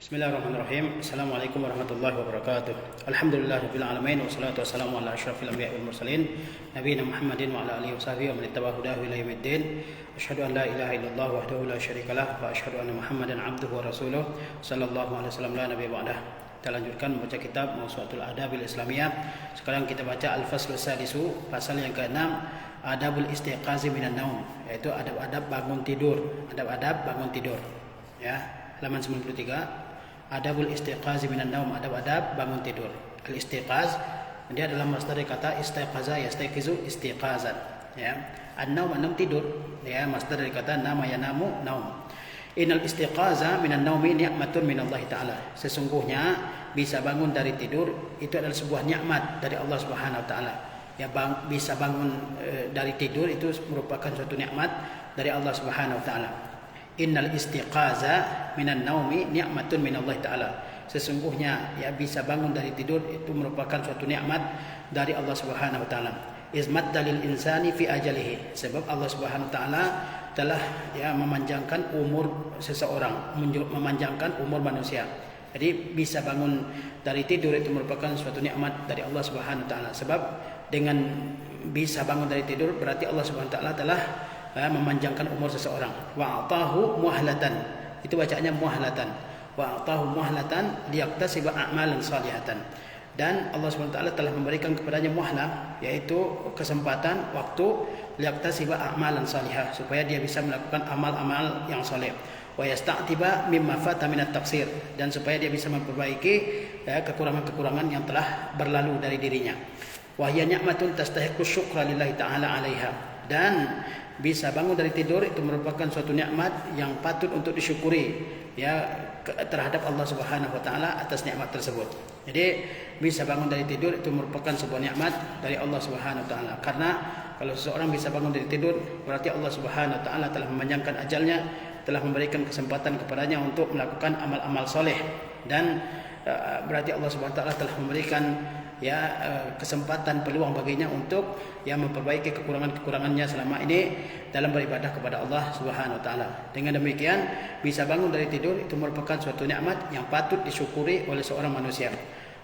Bismillahirrahmanirrahim. Assalamualaikum warahmatullahi wabarakatuh. Alhamdulillahirabbil alamin wassalatu wassalamu ala asyrafil anbiya'i wal mursalin nabiyina Muhammadin wa ala alihi washabihi wa man ittaba'a hudahu ila yaumiddin. Asyhadu an la ilaha illallah wahdahu la syarikalah wa asyhadu anna Muhammadan 'abduhu wa rasuluh sallallahu alaihi wasallam la nabiyya ba'dah. Kita lanjutkan membaca kitab Mawsu'atul Adabil Islamiyah. Sekarang kita baca Al-Faslu Sadisu, pasal yang ke-6, Adabul Istiqazi minan Naum, yaitu adab-adab bangun tidur. Adab-adab bangun tidur. Ya, halaman 93. Adabul istiqazi minan naum, adab-adab bangun tidur. Al-istiqaz dia adalah masdar dari kata istiqaza yastaqizu istiqazan, ya. An-naum, an-naum tidur, ya, masdar dari kata nama yanamu naum. Innal istiqaza minan naumi ni'matun minallahi ta'ala. Sesungguhnya bisa bangun dari tidur itu adalah sebuah nikmat dari Allah Subhanahu wa taala. Ya, bisa bangun dari tidur itu merupakan suatu nikmat dari Allah Subhanahu wa taala. Innal istiqaza minan naumi ni'matun minallahi ta'ala. Sesungguhnya ya bisa bangun dari tidur itu merupakan suatu nikmat dari Allah Subhanahu wa taala. Izmat dalil insani fi ajalihi. Sebab Allah Subhanahu wa taala telah ya memanjangkan umur seseorang, memanjangkan umur manusia. Jadi bisa bangun dari tidur itu merupakan suatu nikmat dari Allah Subhanahu wa taala. Sebab dengan bisa bangun dari tidur berarti Allah Subhanahu wa taala telah memanjangkan umur seseorang. Wa atahu muhlatan, itu bacaannya muhlatan. Wa atahu muhlatan liyaktasiba a'malan salihatan. Dan Allah SWT telah memberikan kepadanya muhlah, yaitu kesempatan waktu liyaktasiba a'malan salihah, supaya dia bisa melakukan amal-amal yang saleh. Wa yasta'tiba mimma fata minat taksir, dan supaya dia bisa memperbaiki kekurangan-kekurangan yang telah berlalu dari dirinya. Wa hiya ni'matun tastahiqqu syukra lillahi ta'ala 'alaiha. Dan bisa bangun dari tidur itu merupakan suatu nikmat yang patut untuk disyukuri ya terhadap Allah Subhanahu wa taala atas nikmat tersebut. Jadi bisa bangun dari tidur itu merupakan sebuah nikmat dari Allah Subhanahu wa taala. Karena kalau seseorang bisa bangun dari tidur berarti Allah Subhanahu wa taala telah memanjangkan ajalnya, telah memberikan kesempatan kepadanya untuk melakukan amal-amal soleh, dan berarti Allah Subhanahu wa taala telah memberikan kesempatan peluang baginya untuk memperbaiki kekurangan-kekurangannya selama ini dalam beribadah kepada Allah Subhanahu wa taala. Dengan demikian bisa bangun dari tidur itu merupakan suatu nikmat yang patut disyukuri oleh seorang manusia.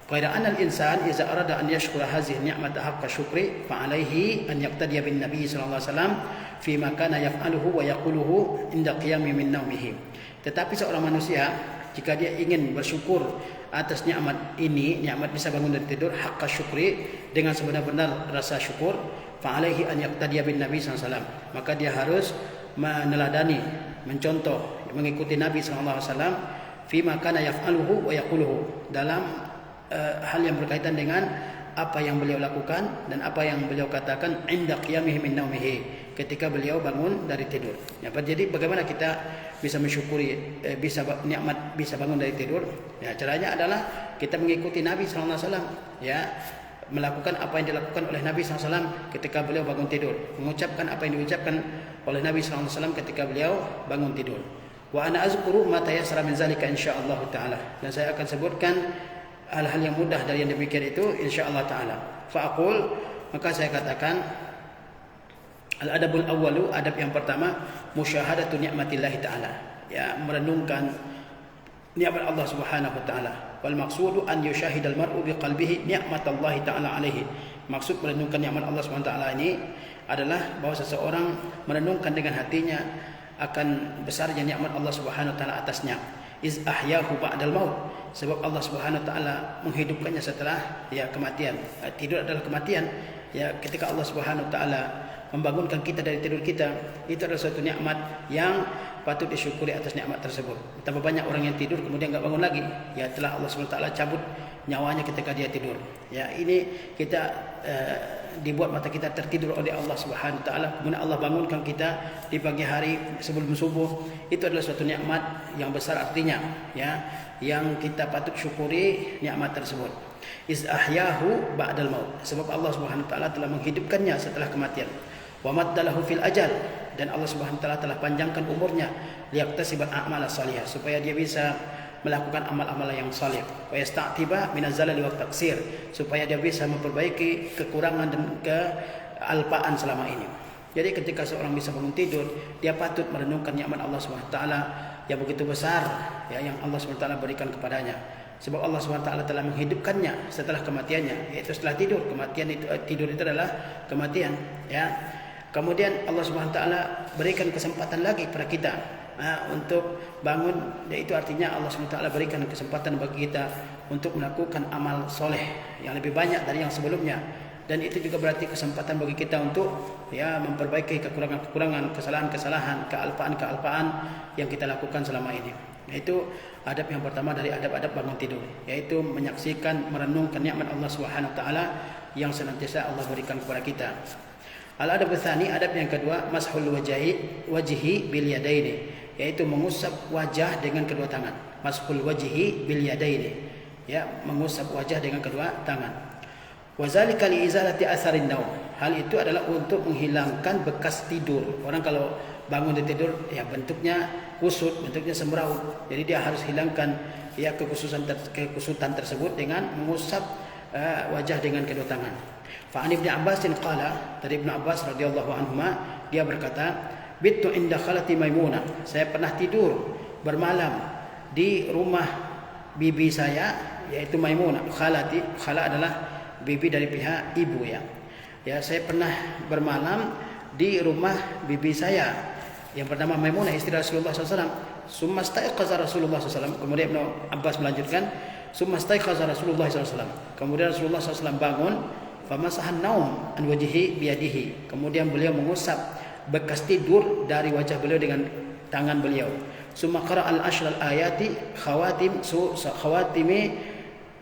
Qala anal insan idza arada an yashkura hadhihi ni'mata haqqa syukri fa alaihi an yaqtadiya bin nabiy sallallahu alaihi wasallam fi ma kana yaf'aluhu wa yaquluhu inda qiyami min naumihi. Tetapi seorang manusia jika dia ingin bersyukur atas nikmat ini, nikmat bisa bangun dari tidur, haqqa syukri, dengan sebenar-benar rasa syukur, fa alaihi an yaqtadiya bin nabi sallallahu alaihi wasallam, maka dia harus meneladani, mencontoh, mengikuti Nabi sallallahu alaihi wasallam fi ma kana yaf'aluhu wa yaquluhu, dalam hal yang berkaitan dengan apa yang beliau lakukan dan apa yang beliau katakan inda qiyamihi min naumihi, ketika beliau bangun dari tidur. Ya, jadi bagaimana kita bisa mensyukuri nikmat bisa bangun dari tidur? Ya, caranya adalah kita mengikuti Nabi sallallahu alaihi wasallam, ya, melakukan apa yang dilakukan oleh Nabi sallallahu alaihi wasallam ketika beliau bangun tidur, mengucapkan apa yang diucapkan oleh Nabi sallallahu alaihi wasallam ketika beliau bangun tidur. Wa ana azkuru ma tayassara min zalika insyaallah taala, dan saya akan sebutkan hal-hal yang mudah dari yang demikian itu insyaallah taala. Fa aqul, maka saya katakan, al-adabul awwalu, adab yang pertama, musyahadatu ni'matillahi ta'ala, ya, merenungkan nikmat Allah Subhanahu wa taala. Wal maqsudu an yushahidal mar'u biqalbihi ni'matallahi ta'ala alaihi. Maksud merenungkan nikmat Allah Subhanahu wa taala ini adalah bahwa seseorang merenungkan dengan hatinya akan besarnya nikmat Allah Subhanahu wa taala atasnya. Iz ahyahu ba'dal maut, sebab Allah Subhanahu wa taala menghidupkannya setelah kematian. Tidur adalah kematian. Ya, ketika Allah Subhanahu wa taala membangunkan kita dari tidur kita, itu adalah suatu nikmat yang patut disyukuri atas nikmat tersebut. Betapa banyak orang yang tidur kemudian enggak bangun lagi, ya telah Allah Subhanahu wa taala cabut nyawanya ketika dia tidur. Ya, ini kita dibuat mata kita tertidur oleh Allah Subhanahu wa taala, kemudian Allah bangunkan kita di pagi hari sebelum subuh. Itu adalah suatu nikmat yang besar artinya, ya, yang kita patut syukuri nikmat tersebut. Iz ahyahu ba'dal maut, sebab Allah Subhanahu wa taala telah menghidupkannya setelah kematian. Wa maddalahu fil ajal, dan Allah Subhanahu wa taala telah panjangkan umurnya, liyaktasiba a'mala salihah, supaya dia bisa melakukan amal-amal yang saleh. Wa yasta'tiba minaz zalali wa taksir, supaya dia bisa memperbaiki kekurangan dan kealpaan selama ini. Jadi ketika seorang bisa bangun tidur, dia patut merenungkan nikmat Allah Subhanahu wa taala, yang begitu besar ya yang Allah SWT berikan kepadanya. Sebab Allah SWT telah menghidupkannya setelah kematiannya, yaitu setelah tidur. Kematian itu tidur itu adalah kematian ya. Kemudian Allah SWT berikan kesempatan lagi kepada kita untuk bangun, yaitu artinya Allah SWT berikan kesempatan bagi kita untuk melakukan amal soleh yang lebih banyak dari yang sebelumnya. Dan itu juga berarti kesempatan bagi kita untuk ya memperbaiki kekurangan-kekurangan, kesalahan-kesalahan, kealpaan-kealpaan yang kita lakukan selama ini. Yaitu adab yang pertama dari adab-adab bangun tidur, yaitu menyaksikan, merenungkan nikmat Allah Subhanahu wa taala yang senantiasa Allah berikan kepada kita. Al-adab tsani, adab yang kedua, mashul wajhi bil yadaini, yaitu mengusap wajah dengan kedua tangan. Mashul wajhi bil yadaini, ya, mengusap wajah dengan kedua tangan. Wazalika li izalati atharin naum. Hal itu adalah untuk menghilangkan bekas tidur. Orang kalau bangun dari tidur ya bentuknya kusut, bentuknya semeraut. Jadi dia harus hilangkan ya kekusutan tersebut dengan mengusap wajah dengan kedua tangan. Fa an Ibnu Abbas qala, dari Ibnu Abbas radhiyallahu anhuma, dia berkata, "Bittu inda khalati Maimunah." Saya pernah tidur bermalam di rumah bibi saya, yaitu Maimunah. Khala adalah bibi dari pihak ibu ya. Ya, saya pernah bermalam di rumah bibi saya yang bernama Maimunah, istri Rasulullah SAW. Summa staiqaza Rasulullah SAW. Kemudian Ibnu Abbas melanjutkan, summa staiqaza Rasulullah SAW. Kemudian Rasulullah SAW bangun, famasahan naum an wajhihi biyadihi. Kemudian beliau mengusap bekas tidur dari wajah beliau dengan tangan beliau. Summa qara al-ashral ayati khawatimi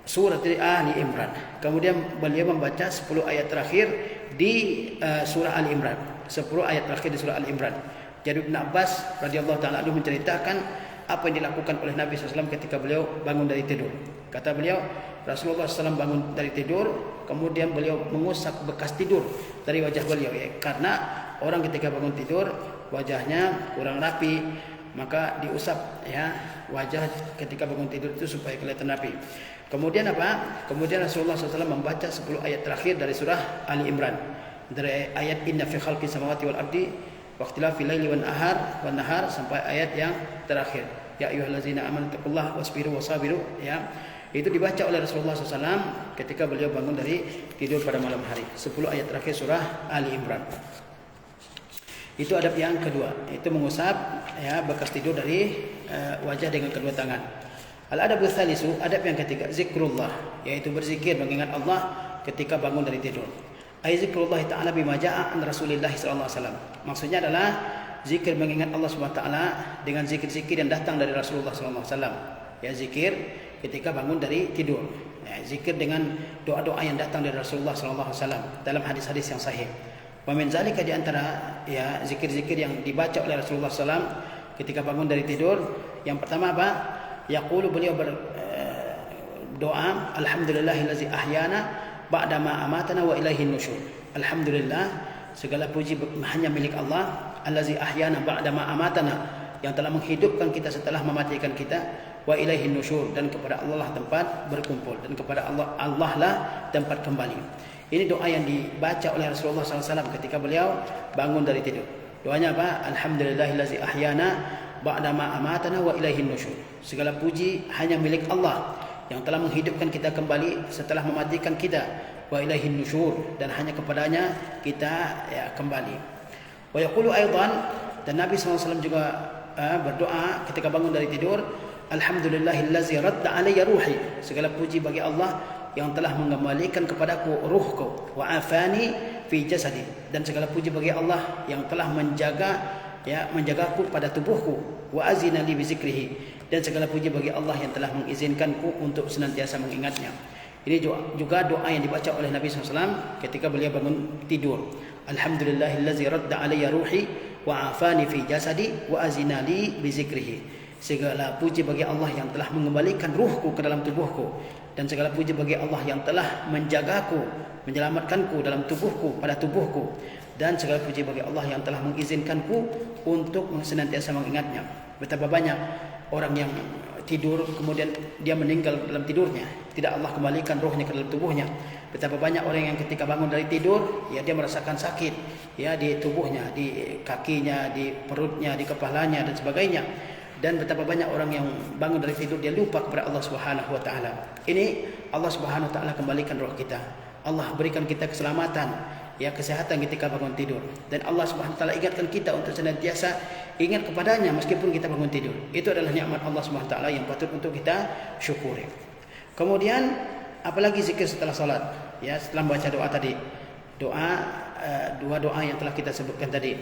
surat Ali Imran. Kemudian beliau membaca 10 ayat terakhir di surah Ali Imran. 10 ayat terakhir di surah Ali Imran. Jadi Ibnu Abbas radhiyallahu taala anhu menceritakan apa yang dilakukan oleh Nabi SAW ketika beliau bangun dari tidur. Kata beliau, Rasulullah SAW bangun dari tidur, kemudian beliau mengusap bekas tidur dari wajah beliau ya. Karena orang ketika bangun tidur wajahnya kurang rapi, maka diusap ya wajah ketika bangun tidur itu supaya kelihatan rapi. Kemudian apa? Kemudian Rasulullah SAW membaca 10 ayat terakhir dari surah Ali Imran. Dari ayat inna fi khalqis samawati wal ardi waqtilafil laili wan nahar sampai ayat yang terakhir. Ya ayyuhallazina amanu taqullaha wasbiru wasabiru ya. Itu dibaca oleh Rasulullah SAW ketika beliau bangun dari tidur pada malam hari. 10 ayat terakhir surah Ali Imran. Itu adab yang kedua, itu mengusap ya bekas tidur dari wajah dengan kedua tangan. Al-adab tsalisu, adab yang ketiga, zikrullah, yaitu berzikir mengingat Allah ketika bangun dari tidur. Ai zikrullah ta'ala bima ja'a an Rasulillah sallallahu alaihi wasallam. Maksudnya adalah zikir mengingat Allah Subhanahu wa taala dengan zikir-zikir yang datang dari Rasulullah sallallahu alaihi wasallam. Ya, zikir ketika bangun dari tidur. Ya, zikir dengan doa-doa yang datang dari Rasulullah sallallahu alaihi wasallam dalam hadis-hadis yang sahih. Wa min zalika, di antara ya zikir-zikir yang dibaca oleh Rasulullah SAW ketika bangun dari tidur, yang pertama apa? Yaqulu, beliau berdoa, alhamdulillahillazi ahyana ba'da ma amatana wa ilaihin nusyur. Alhamdulillah, segala puji hanya milik Allah, allazi ahyana ba'da ma amatana, yang telah menghidupkan kita setelah mematikan kita, wa ilaihin nusyur, dan kepada Allah tempat berkumpul, dan kepada Allah lah tempat kembali. Ini doa yang dibaca oleh Rasulullah SAW ketika beliau bangun dari tidur. Doanya apa? Alhamdulillahillazi ahyana ba'da ma amatana wa ilaihin nusyur. Segala puji hanya milik Allah yang telah menghidupkan kita kembali setelah mematikan kita. Wa ilaihin nusyur, dan hanya kepadanya kita ya kembali. Wa yaqulu aidan, dan Nabi SAW juga berdoa ketika bangun dari tidur, alhamdulillahillazi radda alayya ruhi. Segala puji bagi Allah yang telah mengembalikan kepadaku ruhku, wa afani fi jasadi, dan segala puji bagi Allah yang telah menjagaku pada tubuhku, wa azina li bi zikrihi, dan segala puji bagi Allah yang telah mengizinkanku untuk senantiasa mengingatnya. Ini juga doa yang dibaca oleh Nabi SAW ketika beliau bangun tidur. Alhamdulillahillazi radda alayya ruhi wa afani fi jasadi wa azina li bi zikrihi. Segala puji bagi Allah yang telah mengembalikan ruhku ke dalam tubuhku, dan segala puji bagi Allah yang telah menjagaku, menyelamatkanku dalam tubuhku, pada tubuhku, dan segala puji bagi Allah yang telah mengizinkanku untuk senantiasa mengingatnya. Betapa banyak orang yang tidur kemudian dia meninggal dalam tidurnya, tidak Allah kembalikan ruhnya ke dalam tubuhnya. Betapa banyak orang yang ketika bangun dari tidur ya dia merasakan sakit ya di tubuhnya, di kakinya, di perutnya, di kepalanya dan sebagainya. Dan betapa banyak orang yang bangun dari tidur dia lupa kepada Allah Subhanahu wa taala. Ini Allah Subhanahu wa taala kembalikan roh kita. Allah berikan kita keselamatan, ya, kesehatan ketika bangun tidur. Dan Allah Subhanahu wa taala ingatkan kita untuk senantiasa ingat kepadanya meskipun kita bangun tidur. Itu adalah nikmat Allah Subhanahu wa taala yang patut untuk kita syukuri. Kemudian apalagi zikir setelah salat, ya, setelah membaca doa tadi. Dua doa yang telah kita sebutkan tadi.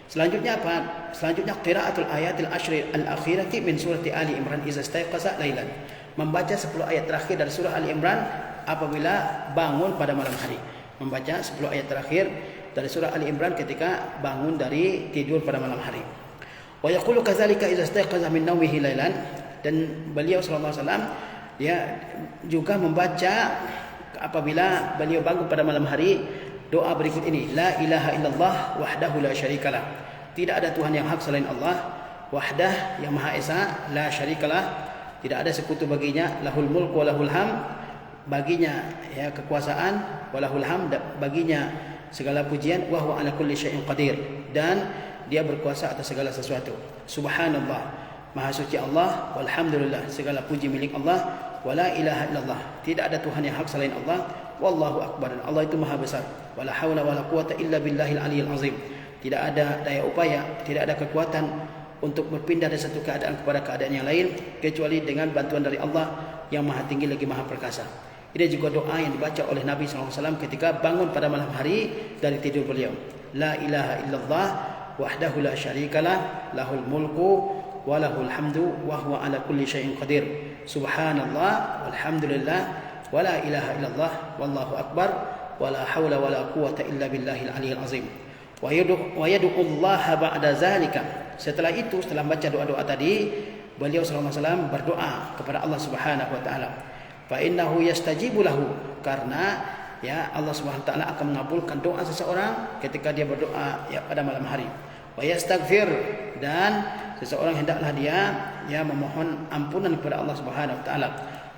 Selanjutnya apa? Selanjutnya qiraatul ayatil ashri al-akhirati min surati Ali Imran iza staiqaza lailan. Membaca 10 ayat terakhir dari surah Ali Imran apabila bangun pada malam hari. Membaca 10 ayat terakhir dari surah Ali Imran ketika bangun dari tidur pada malam hari. Wa yaqulu kadzalika iza staiqaza min naumihi lailan, dan beliau sallallahu alaihi wasallam ya juga membaca apabila beliau bangun pada malam hari doa berikut ini, la ilaha illallah wahdahu la syarikalah. Tidak ada Tuhan yang hak selain Allah, wahdah yang maha esa, la syarikalah, tidak ada sekutu baginya, lahul mulk wa lahul ham, baginya ya kekuasaan, wa lahul ham, baginya segala pujian, wa huwa ala kulli syai'in qadir, dan dia berkuasa atas segala sesuatu. Subhanallah, maha suci Allah, walhamdulillah, segala puji milik Allah, wala ilaha illallah, tidak ada Tuhan yang hak selain Allah, wallahu akbar, Allah itu maha besar, wala haula wala quwata illa billahil aliyil azim, tidak ada daya upaya, tidak ada kekuatan untuk berpindah dari satu keadaan kepada keadaan yang lain kecuali dengan bantuan dari Allah yang maha tinggi lagi maha perkasa. Ini juga doa yang dibaca oleh Nabi SAW ketika bangun pada malam hari dari tidur beliau. La ilaha illallah wahdahu la syarikalah, lahul mulku wa lahul hamdu wa huwa ala kulli syai'in qadir. Subhanallah walhamdulillah wa la ilaha illallah wallahu akbar wa la hawla wa la quwata illa billahil aliyil azim. Wa yad'ullaha ba'da zalika. Setelah itu, setelah baca doa-doa tadi, beliau sallallahu alaihi wasallam berdoa kepada Allah Subhanahu wa taala. Fa innahu yastajibu lahu, karena ya Allah Subhanahu wa taala akan mengabulkan doa seseorang ketika dia berdoa ya pada malam hari. Wa yastaghfir, dan seseorang hendaklah dia ya memohon ampunan kepada Allah Subhanahu wa taala.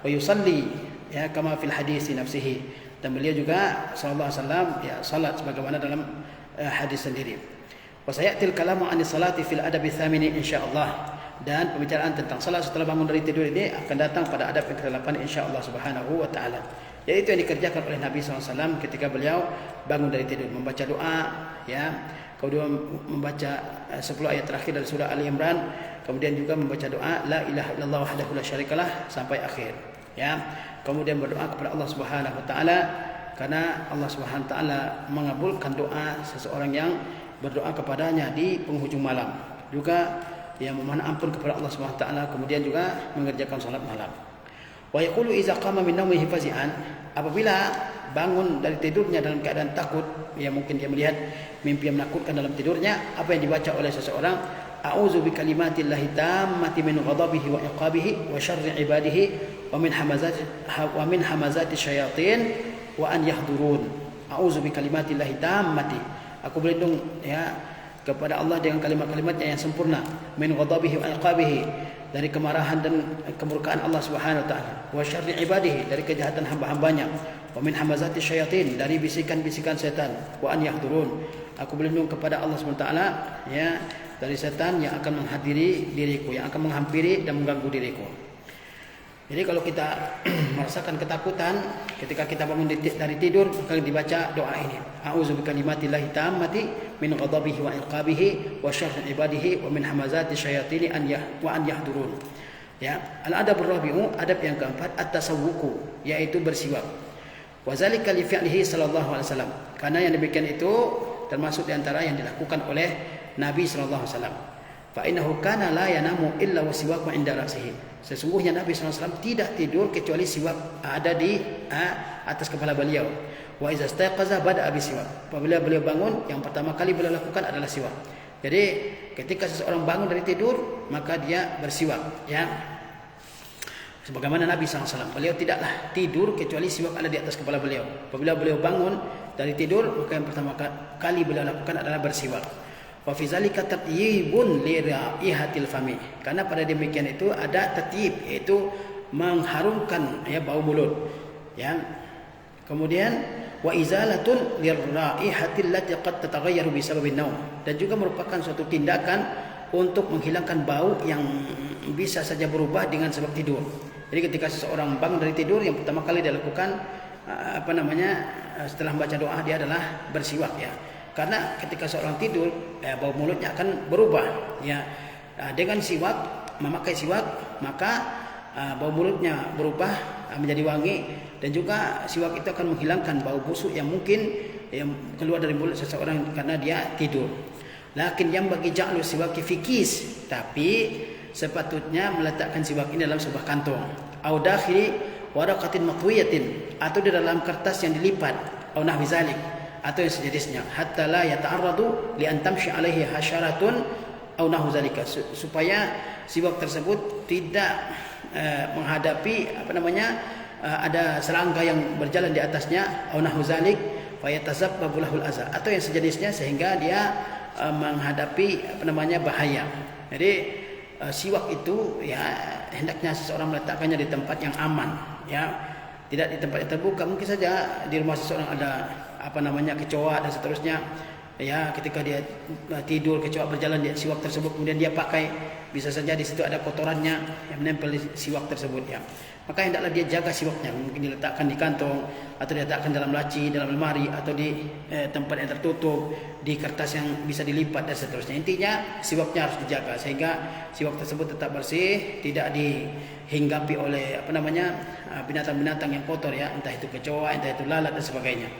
Wa yusalli ya kama fil hadis nafsihi, dan beliau juga sallallahu alaihi wasallam ya salat sebagaimana dalam hadis sendiri. Wa sayatil kalamu anis salati fil adabi tsamini insyaallah, dan pembicaraan tentang salat setelah bangun dari tidur ini akan datang pada adab yang ke-8 insyaallah subhanahu wa taala. Yaitu yang dikerjakan oleh Nabi SAW ketika beliau bangun dari tidur, membaca doa ya, kemudian membaca 10 ayat terakhir dari surah Ali Imran, kemudian juga membaca doa la ilaha illallah wahdahu la syarikalah sampai akhir ya. Kemudian berdoa kepada Allah Subhanahu wa taala, karena Allah Subhanahu wa taala mengabulkan doa seseorang yang berdoa kepadanya di penghujung malam. Juga yang memohon ampun kepada Allah Subhanahu wa taala, kemudian juga mengerjakan salat malam. Wa yaqulu idza qama min naumihi fazi'an, apabila bangun dari tidurnya dalam keadaan takut, ya mungkin dia melihat mimpi yang menakutkan dalam tidurnya, apa yang dibaca oleh seseorang, a'udzu bikalimatillahi tammati min ghadabihi wa iqabihi wa syarri ibadihi wa min hamazati syayatin wa an yahdurun. A'udzu bikalimatillahi tammati, aku berlindung ya kepada Allah dengan kalimat-kalimatnya yang sempurna, min ghadabihi wa iqabihi, dari kemarahan dan kemurkaan Allah Subhanahu wa taala, wa syarri ibadihi, dari kejahatan hamba-hambanya, wa min hamazati syayatin, dari bisikan-bisikan setan, wa an yahdurun, aku berlindung kepada Allah Subhanahu wa taala ya dari setan yang akan menghadiri diriku, yang akan menghampiri dan mengganggu diriku. Jadi kalau kita merasakan ketakutan ketika kita bangun dari tidur, maka dibaca doa ini. A'udzu bikalimatillahi tammati min ghadabihi wa iqabihi wa syarri ibadihi wa min hamazati syayatin wa an yahdurun. Ya, al-adabur rabi'u, adab yang keempat, at-tasawwuku, yaitu bersiwak. Wa zalika li fi'lihi sallallahu alaihi wasallam. Karena yang demikian itu termasuk di antara yang dilakukan oleh Nabi sallallahu alaihi wasallam. Fa innahu kana la yanamu illa wa siwaku 'inda ra'sihi. Sesungguhnya Nabi SAW tidak tidur kecuali siwak ada di atas kepala beliau. Wa iza staiqaza bada'a bisiwak. Apabila beliau bangun, yang pertama kali beliau lakukan adalah siwak. Jadi ketika seseorang bangun dari tidur, maka dia bersiwak ya. Sebagaimana Nabi SAW, beliau tidaklah tidur kecuali siwak ada di atas kepala beliau. Apabila beliau bangun dari tidur, maka yang pertama kali beliau lakukan adalah bersiwak. Wa fi zalika tatyibun li raihatil fami. Karena pada demikian itu ada tatyib, yaitu mengharumkan ya bau mulut. Ya. Kemudian wa izalatun li raihatil lati qad tataghayyaru bi sababin naum. Dan juga merupakan suatu tindakan untuk menghilangkan bau yang bisa saja berubah dengan sebab tidur. Jadi ketika seseorang bangun dari tidur, yang pertama kali dia lakukan setelah membaca doa dia adalah bersiwak ya. Karena ketika seorang tidur, bau mulutnya akan berubah ya. Dengan siwak, memakai siwak, maka bau mulutnya berubah menjadi wangi, dan juga siwak itu akan menghilangkan bau busuk yang mungkin keluar dari mulut seseorang karena dia tidur. Lakin yang bagi ja'lu siwaki fikis, tapi sepatutnya meletakkan siwak ini dalam sebuah kantong. Au dakhili waraqatin matwiyatin, atau di dalam kertas yang dilipat, au nahwi zalik, atau yang sejenisnya, hatta la yata'arradu li an tamshi alaihi hasyaratun au nahwu zalika, supaya siwak tersebut tidak menghadapi ada serangga yang berjalan di atasnya, au nahwu zalik fa yatazabbabu lahul adza, atau yang sejenisnya sehingga dia menghadapi bahaya. Jadi siwak itu ya hendaknya seseorang meletakkannya di tempat yang aman ya, tidak di tempat yang terbuka. Mungkin saja di rumah seseorang ada kecoa dan seterusnya ya, ketika dia tidur kecoa berjalan di siwak tersebut, kemudian dia pakai, bisa saja di situ ada kotorannya yang menempel di siwak tersebut ya. Maka hendaklah dia jaga siwaknya, mungkin diletakkan di kantong, atau diletakkan dalam laci, dalam lemari, atau di tempat yang tertutup, di kertas yang bisa dilipat dan seterusnya. Intinya siwaknya harus dijaga sehingga siwak tersebut tetap bersih, tidak dihinggapi oleh binatang-binatang yang kotor ya, entah itu kecoa, entah itu lalat dan sebagainya.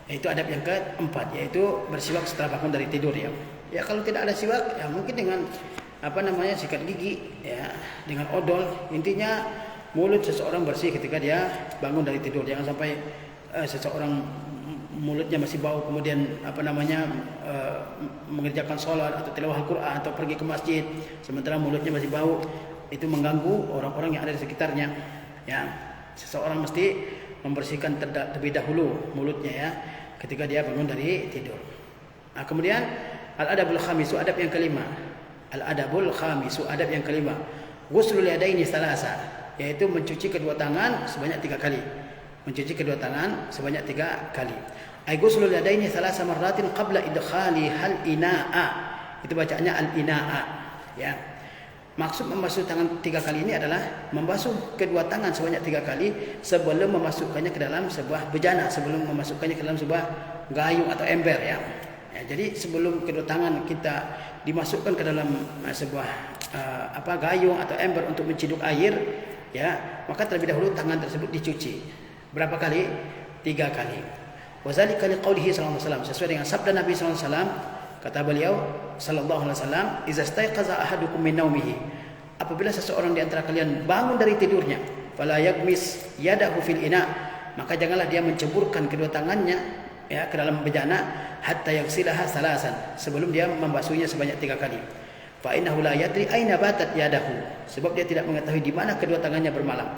Itu adab yang keempat, yaitu bersiwak setelah bangun dari tidur ya. Ya kalau tidak ada siwak ya mungkin dengan sikat gigi ya, dengan odol. Intinya mulut seseorang bersih ketika dia bangun dari tidur. Jangan sampai seseorang mulutnya masih bau, kemudian mengerjakan sholat atau tilawah Al-Quran atau pergi ke masjid sementara mulutnya masih bau. Itu mengganggu orang-orang yang ada di sekitarnya ya. Seseorang mesti membersihkan terlebih dahulu mulutnya ya ketika dia bangun dari tidur. Nah, kemudian al-adabul khamisu, adab yang kelima. Al-adabul khamisu, adab yang kelima. Ghuslul yadaini salasa, yaitu mencuci kedua tangan sebanyak 3 kali. Mencuci kedua tangan sebanyak 3 kali. Ay ghuslul yadaini salasa marratin qabla idkhali hal ina'a. Itu bacaannya al-ina'a ya. Maksud membasuh tangan 3 kali ini adalah membasuh kedua tangan sebanyak 3 kali sebelum memasukkannya ke dalam sebuah bejana, sebelum memasukkannya ke dalam sebuah gayung atau ember ya. Jadi sebelum kedua tangan kita dimasukkan ke dalam sebuah gayung atau ember untuk menciduk air ya, maka terlebih dahulu tangan tersebut dicuci. Berapa kali? 3 kali. Wazalika liqaulihi sallallahu alaihi wasallam, sesuai dengan sabda Nabi sallallahu alaihi wasallam. Kata beliau sallallahu alaihi wasallam, "Idza staiqaza ahadukum min naumihi." Apabila seseorang di antara kalian bangun dari tidurnya, fala yaghmis yadahu fil ina, maka janganlah dia menceburkan kedua tangannya ya ke dalam bejana, hatta yaghsilaha salasan, sebelum dia membasuhnya sebanyak 3 kali. Fa innahu la yadri aina batat yadahu, sebab dia tidak mengetahui di mana kedua tangannya bermalam.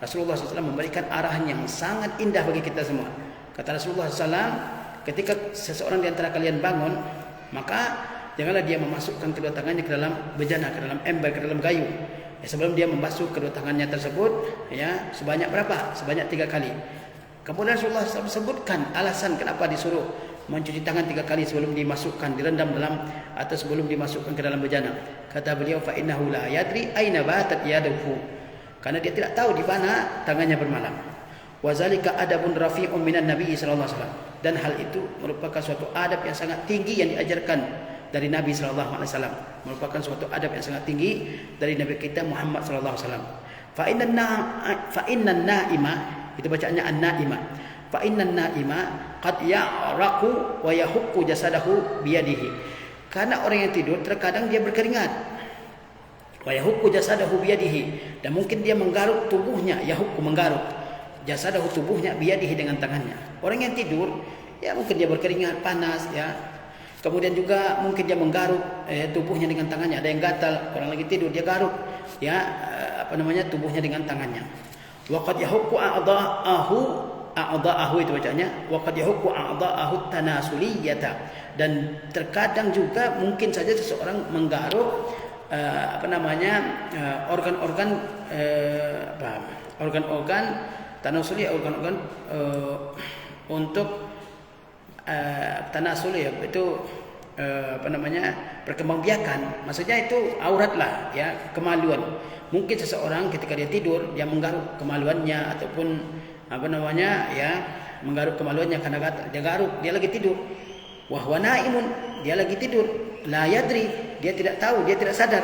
Rasulullah SAW memberikan arahan yang sangat indah bagi kita semua. Kata Rasulullah SAW, ketika seseorang di antara kalian bangun, maka janganlah dia memasukkan kedua tangannya ke dalam bejana, ke dalam ember, ke dalam gayung ya, sebelum dia membasuh kedua tangannya tersebut ya, sebanyak berapa? Sebanyak 3 kali. Kemudian Rasulullah SAW sebutkan alasan kenapa disuruh mencuci tangan 3 kali sebelum dimasukkan, direndam dalam atau sebelum dimasukkan ke dalam bejana. Kata beliau, fa innahu la yadri aina batat yaduhu, karena dia tidak tahu di mana tangannya bermalam. Wa zalika adabun rafi'un minan nabi sallallahu alaihi wasallam, dan hal itu merupakan suatu adab yang sangat tinggi yang diajarkan dari Nabi sallallahu alaihi wasallam, merupakan suatu adab yang sangat tinggi dari Nabi kita Muhammad sallallahu alaihi wasallam. Fa innan naima, itu bacaannya an-naima. Fa innan naima qad ya'raqu wa yahukku jasadahu biyadihi, karena orang yang tidur terkadang dia berkeringat. Wa yahukku jasadahu biyadihi, dan mungkin dia menggaruk tubuhnya, yahukku menggaruk, jasadahu tubuhnya, biyadihi dengan tangannya. Orang yang tidur ya mungkin dia berkeringat, panas ya. Kemudian juga mungkin dia menggaruk tubuhnya dengan tangannya. Ada yang gatal, orang lagi tidur dia garuk ya tubuhnya dengan tangannya. Wa qad yahukku a'dha'ahu, itu bacanya wa qad yahukku a'dha'ahu tanasuliyata, dan terkadang juga mungkin saja seseorang menggaruk organ-organ tanasuli, organ-organ untuk tanasuli ya, itu perkembangbiakan. Maksudnya itu aurat lah, ya, kemaluan. Mungkin seseorang ketika dia tidur dia menggaruk kemaluannya ataupun menggaruk kemaluannya karena dia garuk, dia lagi tidur. Wahwa naimun, dia lagi tidur. La yadri, dia tidak tahu, dia tidak sadar.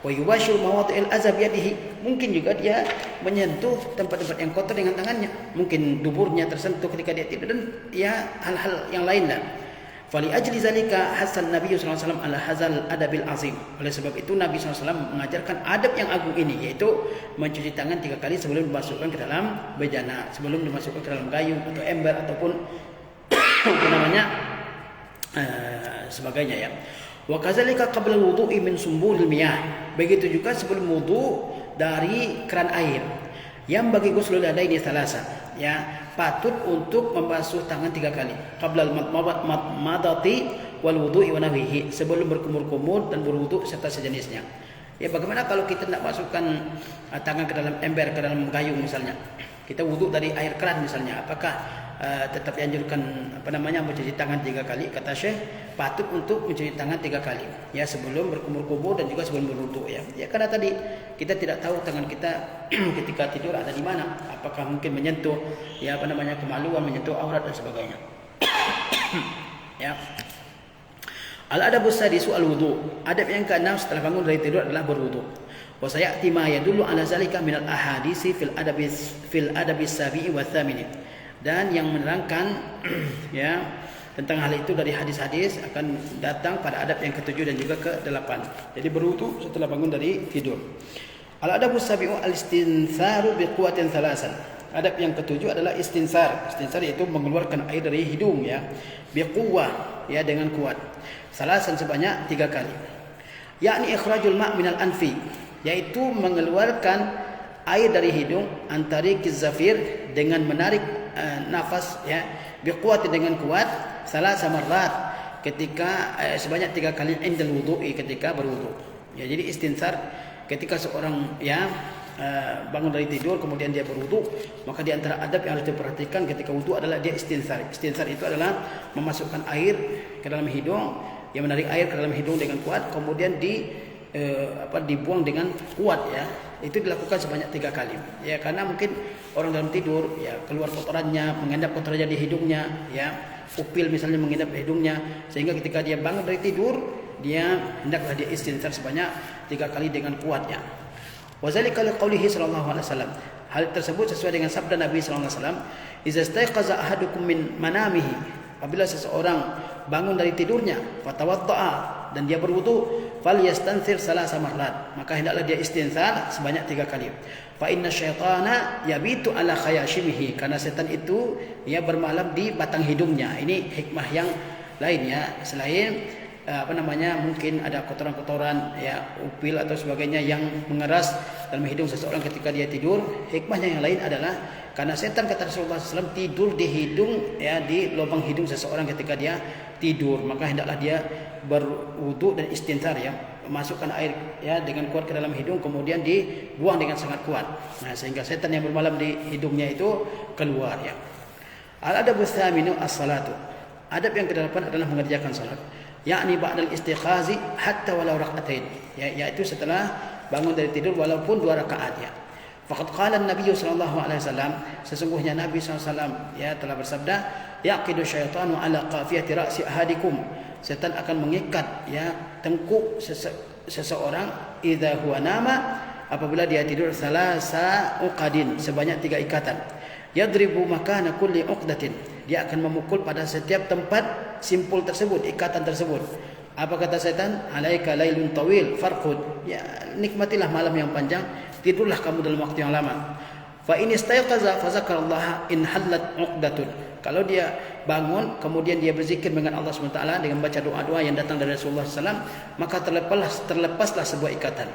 Wa yubashiru mawadi'il adza biyadihi, mungkin juga dia menyentuh tempat-tempat yang kotor dengan tangannya. Mungkin duburnya tersentuh ketika dia tidur dan ya hal-hal yang lain lah. Fali ajli zalika hasan Nabi sallallahu alaihi wasallam ala hazal adabil azim. Oleh sebab itu Nabi sallallahu alaihi wasallam mengajarkan adab yang agung ini, yaitu mencuci tangan 3 kali sebelum dimasukkan ke dalam bejana, sebelum dimasukkan ke dalam gayung atau ember ataupun sebagainya, ya. Wa kadzalika qabla wudu'i min sumbulil miyah. Begitu juga sebelum wudu dari keran air. Yang bagi ghuslul yadaini thalasa, ya, patut untuk membasuh tangan 3 kali. Qabla madati wal wudu'i wa nahwihi, sebelum berkumur-kumur dan berwudu serta sejenisnya. Ya, bagaimana kalau kita tidak masukkan tangan ke dalam ember, ke dalam gayung misalnya. Kita wudu dari air keran misalnya, apakah tetap dianjurkan mencuci tangan 3 kali? Kata Syekh, patut untuk mencuci tangan 3 kali, ya, sebelum berkumur-kumur dan juga sebelum berwudu, ya. Ya, karena tadi kita tidak tahu tangan kita ketika tidur ada di mana, apakah mungkin menyentuh kemaluan, menyentuh aurat dan sebagainya. Ya. Al-adabus sadisu al-wudu. Adab yang ke-6 setelah bangun dari tidur adalah berwudu. Wa sayati ma yadullu ala zalika min al-ahadisi fil adabis sabi'i wa thamini. Dan yang menerangkan ya tentang hal itu dari hadis-hadis akan datang pada adab yang ke-7 dan juga ke-8. Jadi berwudu setelah bangun dari tidur. Al-adabus sabi'u al-istinsaru biquwatin thalasan. Adab yang ke-7 adalah istinsar. Istinsar yaitu mengeluarkan air dari hidung, ya, biquwah, ya, dengan kuat. Thalasan sebanyak 3 kali. Yakni ikhrajul ma' minal anfi, yaitu mengeluarkan air dari hidung antari kizafir dengan menarik nafas, ya, biquwati dengan kuat, salasa marrat ketika sebanyak 3 kali indal wudu'i, ketika berwudu. Ya, jadi istinsar ketika seorang, ya, bangun dari tidur kemudian dia berwudu, maka di antara adab yang harus diperhatikan ketika wudu adalah dia istinsar. Istinsar itu adalah memasukkan air ke dalam hidung, yang menarik air ke dalam hidung dengan kuat, kemudian dibuang dengan kuat, ya. Itu dilakukan sebanyak 3 kali, ya, karena mungkin orang dalam tidur, ya, keluar kotorannya, mengendap kotorannya di hidungnya, ya, upil misalnya mengendap di hidungnya, sehingga ketika dia bangun dari tidur dia hendaklah dia istinsar sebanyak 3 kali dengan kuatnya. Wa zalika liqaulihi sallallahu alaihi wasallam. Hal tersebut sesuai dengan sabda Nabi sallallahu alaihi wasallam, "Idza staiqaza ahadukum min manamihi." Apabila seseorang bangun dari tidurnya, fatawadda'a, dan dia berwudu, falyastansir salasa marrat, maka hendaklah dia istinsar sebanyak 3 kali. Fa inna syaitana yabitu ala khayashimihi, karena setan itu ia bermalam di batang hidungnya. Ini hikmah yang lainnya selain mungkin ada kotoran-kotoran, ya, upil atau sebagainya yang mengeras dalam hidung seseorang ketika dia tidur. Hikmahnya yang lain adalah karena setan, kata Rasulullah SAW, tidur di hidung, ya, di lubang hidung seseorang ketika dia tidur, maka hendaklah dia berwudu dan istinsar, ya, masukkan air, ya, dengan kuat ke dalam hidung, kemudian dibuang dengan sangat kuat, nah, sehingga setan yang bermalam di hidungnya itu keluar, ya. Al-adabus tsaminu as-salatu. Adab yang ke-8 adalah mengerjakan salat, yakni ba'dal istikhazi hatta walau rak'atain, ya, yaitu setelah bangun dari tidur walaupun 2 rakaat, ya. Faqad qala an-nabiy sallallahu alaihi wasallam, sesungguhnya Nabi sallallahu alaihi wasallam, ya, telah bersabda, yaqidu syaitanu ala qafiyati ra'si ahadikum, setan akan mengikat, ya, tengkuk seseorang, idza huwa nama, apabila dia tidur, salasa uqadin, sebanyak 3 ikatan. Yadribu makana kulli uqdatin, dia akan memukul pada setiap tempat simpul tersebut, ikatan tersebut. Apa kata setan? Alaika lailun tawil farqud, ya, nikmatilah malam yang panjang, tidurlah kamu dalam waktu yang lama. Fa in istayqaza fa zakarallaha in hallat uqdatun, kalau dia bangun kemudian dia berzikir dengan Allah SWT dengan baca doa-doa yang datang dari Rasulullah SAW, maka terlepaslah sebuah ikatan.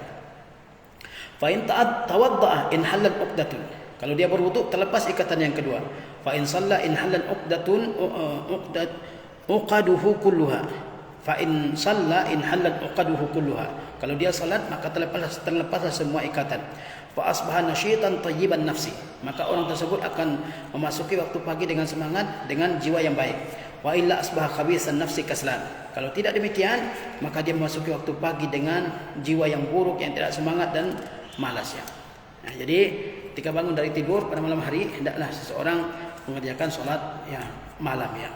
Fa in tawadda'a in hallat uqdatun, kalau dia berwudu terlepas ikatan yang kedua. Fa in shalla in hallat uqaduhu kulluha. Fa in shalla in hallat uqaduhu kulluha, kalau dia salat maka terlepaslah semua ikatan. Fa asbaha nasyitan thayyiban nafsi, maka orang tersebut akan memasuki waktu pagi dengan semangat, dengan jiwa yang baik. Wa illa asbaha khabisan nafsi kaslan. Kalau tidak demikian, maka dia memasuki waktu pagi dengan jiwa yang buruk, yang tidak semangat dan malas ya. Nah, jadi ketika bangun dari tidur pada malam hari, hendaklah seseorang mengerjakan solat ya malam ya.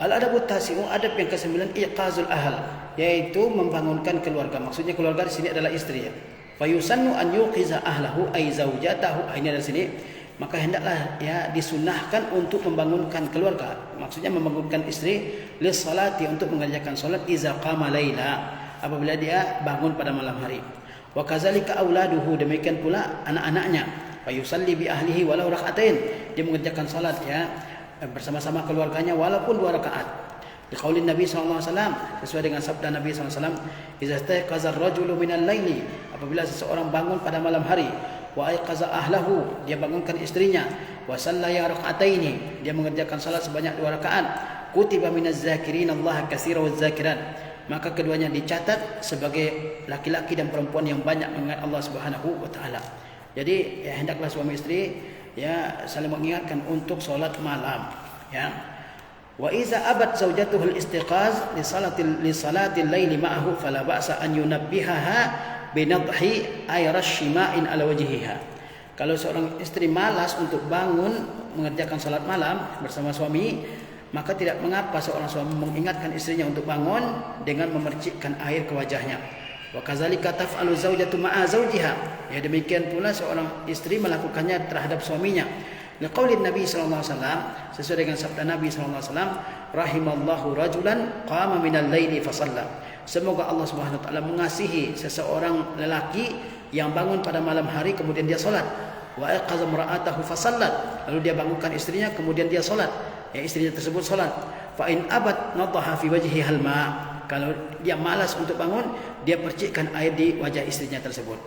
Al-adabut tasi'u, adab yang ke-9, iqazul ahl, yaitu membangunkan keluarga. Maksudnya keluarga di sini adalah istri ya. Fa yusannu an yuqiza ahlahu ay zaujatahu, ini dari sini. Maka hendaklah ya disunahkan untuk membangunkan keluarga. Maksudnya membangunkan istri lis salati, untuk mengerjakan salat iza qama laila, apabila dia bangun pada malam hari. Wa kadzalika auladuhu, demikian pula anak-anaknya. Fa yusalli bi ahlihi walau rak'atain, dia mengerjakan salat ya bersama-sama keluarganya walaupun 2 rakaat. Liqaulin Nabi sallallahu alaihi wasallam, sesuai dengan sabda Nabi sallallahu alaihi wasallam, "Idza istayqaza ar-rajulu minal laili", apabila seseorang bangun pada malam hari, wa aiqaza ahlahu, dia bangunkan istrinya, wa sallaya rak'ataini, dia mengerjakan salat sebanyak 2 rakaat, kutiba minaz zakirin Allah katsira waz zakirat, maka keduanya dicatat sebagai laki-laki dan perempuan yang banyak mengingat Allah Subhanahu wa taala. Jadi ya hendaklah suami istri ya saling mengingatkan untuk salat malam ya. Wa iza abad zaujatuhu al-istiqaz li salatil laili ma'ahu fala ba'sa an yunabbihaha binadhi ay rashima'in ala wajhiha. Kalau seorang istri malas untuk bangun mengerjakan salat malam bersama suami, maka tidak mengapa seorang suami mengingatkan istrinya untuk bangun dengan memercikkan air ke wajahnya. Wa kadzalika taf'alu zaujatu ma'a zawjiha, ya demikian pula seorang istri melakukannya terhadap suaminya. Liqaulin Nabi sallallahu alaihi wasallam, sesuai dengan sabda Nabi sallallahu alaihi wasallam, rahimallahu rajulan qama minal laili fa shalla. Semoga Allah Subhanahu wa taala mengasihi seseorang lelaki yang bangun pada malam hari kemudian dia salat. Wa aqaza imra'atahu fa sallat, lalu dia bangunkan istrinya kemudian dia salat. Ya istrinya tersebut salat. Fa in abad nadaha fi wajhi halma, kalau dia malas untuk bangun, dia percikkan air di wajah istrinya tersebut.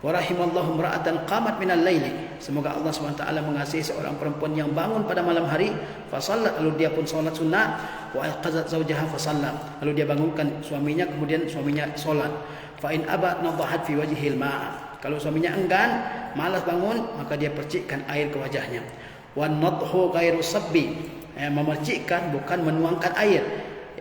Wa rahimallahu imra'atan qamat minal laili, semoga Allah SWT mengasihi seorang perempuan yang bangun pada malam hari, fa sallat, lalu dia pun salat sunnah, wa aqazat zawjaha fa sallat, lalu dia bangunkan suaminya kemudian suaminya salat. Fa in aba nadahat fi wajhil ma', kalau suaminya enggan, malas bangun, maka dia percikkan air ke wajahnya. Wa nadhu ghairu sabbi, memercikkan bukan menuangkan air.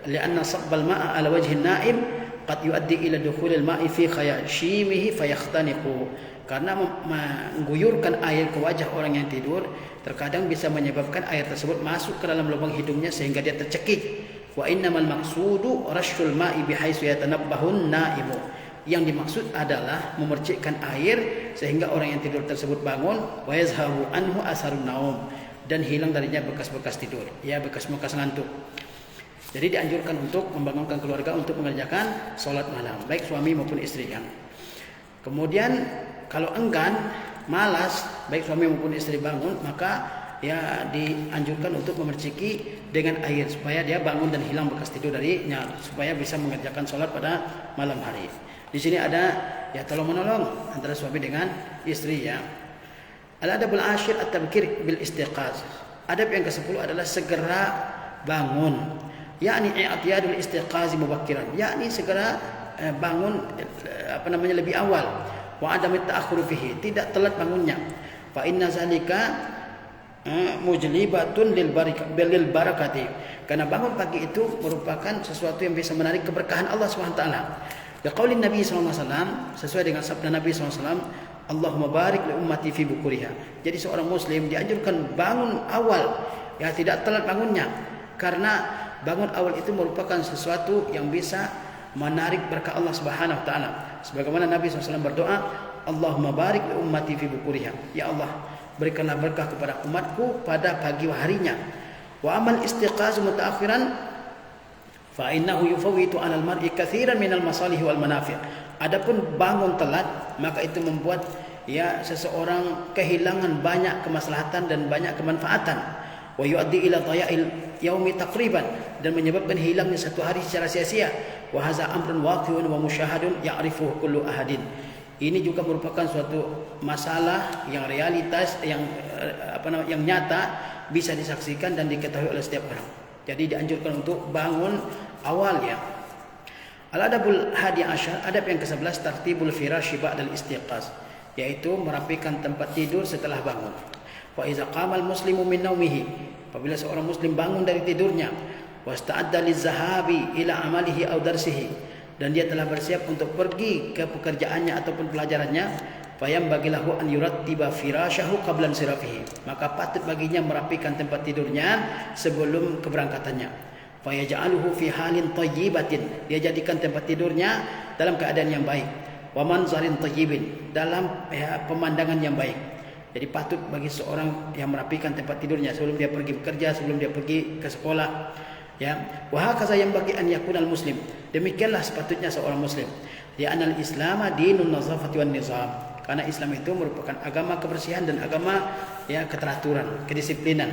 Lianna sabbal ma'a ala wajhin na'im qad yuaddi ila dukhulil ma'i fi khayashimihi fayakhtaniqu, karena mengguyurkan air ke wajah orang yang tidur terkadang bisa menyebabkan air tersebut masuk ke dalam lubang hidungnya sehingga dia tercekik. Wa innamal maqsudu rasyul ma'i bihaitsu yatanabbahun na'imu, yang dimaksud adalah memercikkan air sehingga orang yang tidur tersebut bangun, wa yazhabu anhu asarun naum, dan hilang darinya bekas-bekas tidur, ya bekas-bekas ngantuk. Jadi dianjurkan untuk membangunkan keluarga untuk mengerjakan sholat malam, baik suami maupun istri kan. Kemudian kalau enggan, malas, baik suami maupun istri bangun, maka ya dianjurkan untuk memerciki dengan air supaya dia bangun dan hilang bekas tidur darinya, supaya bisa mengerjakan sholat pada malam hari. Di sini ada ya tolong menolong antara suami dengan istri ya. Al-adabul ashir at-tabkir bil istiqaz. Adab yang ke-10 adalah segera bangun. Yakni i'tiyadul istiqazi mubakkiran, yakni segera bangun lebih awal. Wa adamit ta'akhkhur fihi, tidak telat bangunnya. Fa inna zalika mujlibatun lil barakati, karena bangun pagi itu merupakan sesuatu yang bisa menarik keberkahan Allah Subhanahu wa taala. Liqaulin Nabi sallallahu alaihi wasallam, sesuai dengan sabda Nabi sallallahu alaihi wasallam, Allahumma barik li ummati fi bukuriha. Jadi seorang muslim dianjurkan bangun awal, ya tidak telat bangunnya, karena bangun awal itu merupakan sesuatu yang bisa menarik berkah Allah Subhanahu wa taala. Sebagaimana Nabi SAW berdoa, Allahumma barik li ummati fi bukuriha. Ya Allah, berikanlah berkah kepada umatku pada pagi harinya. Wa amal istiqaz mutaakhiran fa innahu yufawwitu 'alal mar'i katsiran minal masalih wal manafi'. Adapun bangun telat, maka itu membuat ya seseorang kehilangan banyak kemaslahatan dan banyak kemanfaatan. Wa yuaddi ila dhaya'il yaumi taqriban, dan menyebabkan hilangnya satu hari secara sia-sia. Wa hadza amrun waqi'un wa musyahadun ya'rifuhu kullu ahadin. Ini juga merupakan suatu masalah yang realitas yang nyata, bisa disaksikan dan diketahui oleh setiap orang. Jadi dianjurkan untuk bangun awal ya. Al-adabul hadi asyar, adab yang ke-11, tartibul firasy ba'dal istiqaz, yaitu merapikan tempat tidur setelah bangun. Wa iza qamal muslimu min naumihi, apabila seorang muslim bangun dari tidurnya, wasta'adda lizahabi ila amalihi aw darsihi, dan dia telah bersiap untuk pergi ke pekerjaannya ataupun pelajarannya, fayam bagilahu an yurattiba firashahu qabla sirafihi, maka patut baginya merapikan tempat tidurnya sebelum keberangkatannya. Fayaj'aluhu fi halin thayyibatin, dia jadikan tempat tidurnya dalam keadaan yang baik. Wa manzarin thayyibin, dalam pemandangan yang baik. Jadi patut bagi seorang yang merapikan tempat tidurnya sebelum dia pergi bekerja, sebelum dia pergi ke sekolah. Ya, wa hakaza yang bagi an yakunal muslim. Demikianlah sepatutnya seorang muslim. Dia anal Islam dinun nazafati wan nizam. Karena Islam itu merupakan agama kebersihan dan agama keteraturan, kedisiplinan.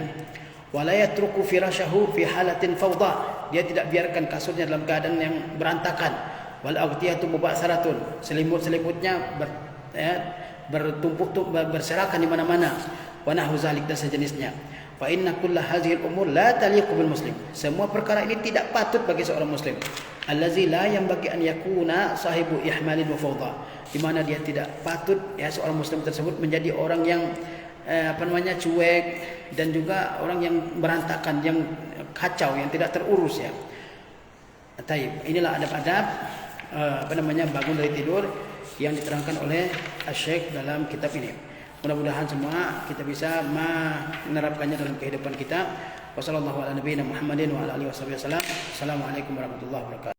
Wala yatruku firashahu fi halatin fawda, dia tidak biarkan kasurnya dalam keadaan yang berantakan. Wal aghtiyatu mubassaratun, selimut-selimutnya bertumpuk berserakan di mana-mana. Wa nahwu zalik, dan sejenisnya. Fa inna kulla hadhihi al-umur la taliqu bil muslim, semua perkara ini tidak patut bagi seorang muslim. Allazi la yanbaghi an yakuna sahibu ihmalin wa fawda, di mana dia tidak patut seorang muslim tersebut menjadi orang yang cuek dan juga orang yang berantakan, yang kacau, yang tidak terurus ya. Taib. Inilah adab-adab bangun dari tidur yang diterangkan oleh Asy-Syaikh dalam kitab ini. Mudah-mudahan semua kita bisa menerapkannya dalam kehidupan kita. Wassalamualaikum warahmatullahi wabarakatuh.